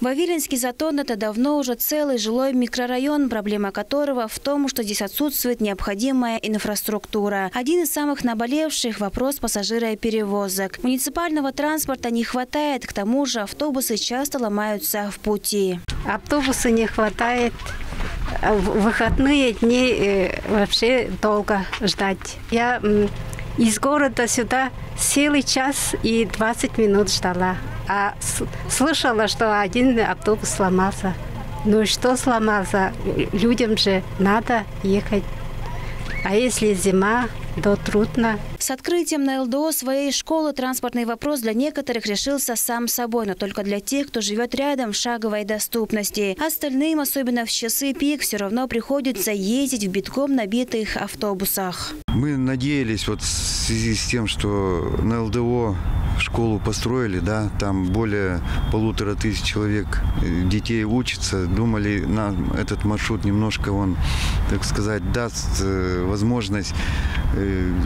Вавилинский Затон – это давно уже целый жилой микрорайон, проблема которого в том, что здесь отсутствует необходимая инфраструктура. Один из самых наболевших – вопрос пассажироперевозок. Муниципального транспорта не хватает, к тому же автобусы часто ломаются в пути. Автобуса не хватает. В выходные дни вообще долго ждать. Я из города сюда целый час и 20 минут ждала. А слышала, что один автобус сломался. Ну и что сломался? Людям же надо ехать. А если зима, то трудно. С открытием на ЛДО своей школы транспортный вопрос для некоторых решился сам собой, но только для тех, кто живет рядом в шаговой доступности. Остальным, особенно в часы пик, все равно приходится ездить в битком набитых автобусах. Мы надеялись в связи с тем, что на ЛДО школу построили, да, там более 1500 человек детей учатся. Думали, нам этот маршрут немножко, он, так сказать, даст возможность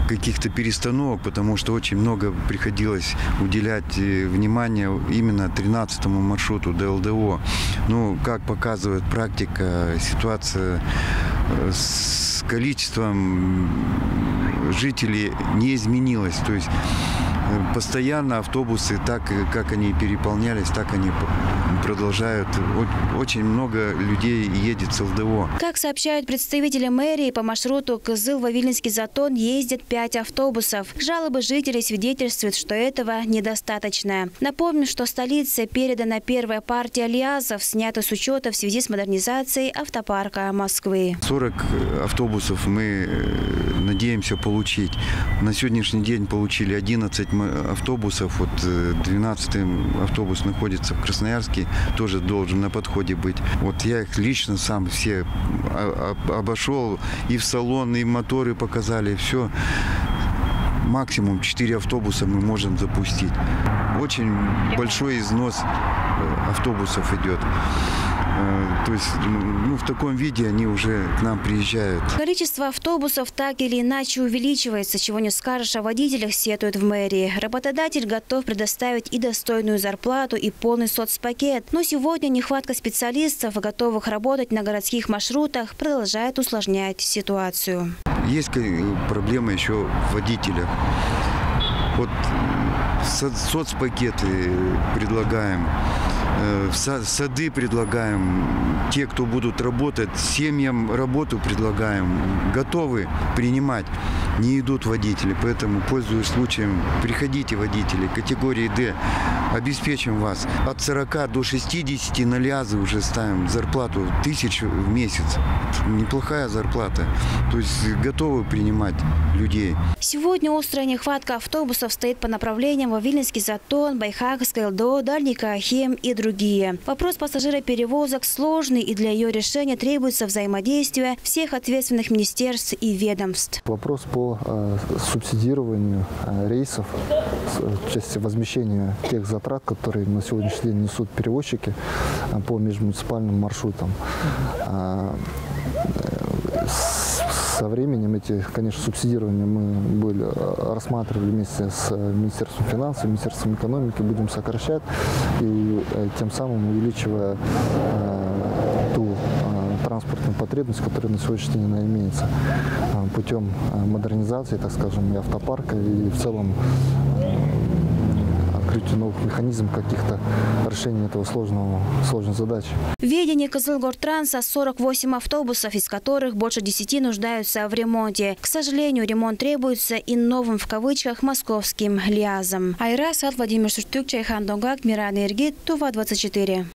каких-то перестановок, потому что очень много приходилось уделять внимание именно 13-му маршруту до ЛДО. Ну, как показывает практика, ситуация с количеством жителей не изменилась. То есть постоянно автобусы, так как они переполнялись, так они продолжают. Очень много людей едет с ЛДО. Как сообщают представители мэрии, по маршруту Кызыл-Вавилинский Затон ездят 5 автобусов. Жалобы жителей свидетельствуют, что этого недостаточно. Напомню, что столице передана первая партия ЛиАЗов, снята с учета в связи с модернизацией автопарка Москвы. 40 автобусов мы надеемся получить. На сегодняшний день получили 11 автобусов. Вот 12-й автобус находится в Красноярске, тоже должен на подходе быть. Вот я их лично сам все обошел, и в салон, и моторы показали, все. Максимум 4 автобуса мы можем запустить. Очень большой износ автобусов идет. То есть, в таком виде они уже к нам приезжают. Количество автобусов так или иначе увеличивается, чего не скажешь о водителях, сетуют в мэрии. Работодатель готов предоставить и достойную зарплату, и полный соцпакет. Но сегодня нехватка специалистов, готовых работать на городских маршрутах, продолжает усложнять ситуацию. Есть проблема еще в водителях. Вот соцпакеты предлагаем, сады предлагаем, те, кто будут работать, семьям работу предлагаем, готовы принимать, не идут водители. Поэтому, пользуясь случаем, приходите, водители категории D, обеспечим вас. От 40 до 60 на ЛиАЗы уже ставим зарплату 1000 в месяц. Неплохая зарплата. То есть готовы принимать людей. Сегодня острая нехватка автобусов стоит по направлениям Вавилинский Затон, Байхакское ЛДО, Дальний Каахем и другие. Вопрос пассажироперевозок сложный, и для ее решения требуется взаимодействие всех ответственных министерств и ведомств. Вопрос по субсидированию рейсов в части возмещения тех затрат, которые на сегодняшний день несут перевозчики по межмуниципальным маршрутам. Со временем эти, конечно, субсидирования мы рассматривали вместе с Министерством финансов, Министерством экономики, будем сокращать и тем самым увеличивая ту транспортную потребность, которая на сегодняшний день имеется путем модернизации, так скажем, и автопарка, и в целом открытию новых механизмов каких-то решений этого сложной задачи. В ведении Кызылгортранса 48 автобусов, из которых больше 10 нуждаются в ремонте. К сожалению, ремонт требуется и новым в кавычках московским ЛиАЗом. Айра Сад, Владимир Суштюк, Чайхан Донгак, Мирана Иргит, Тува 24.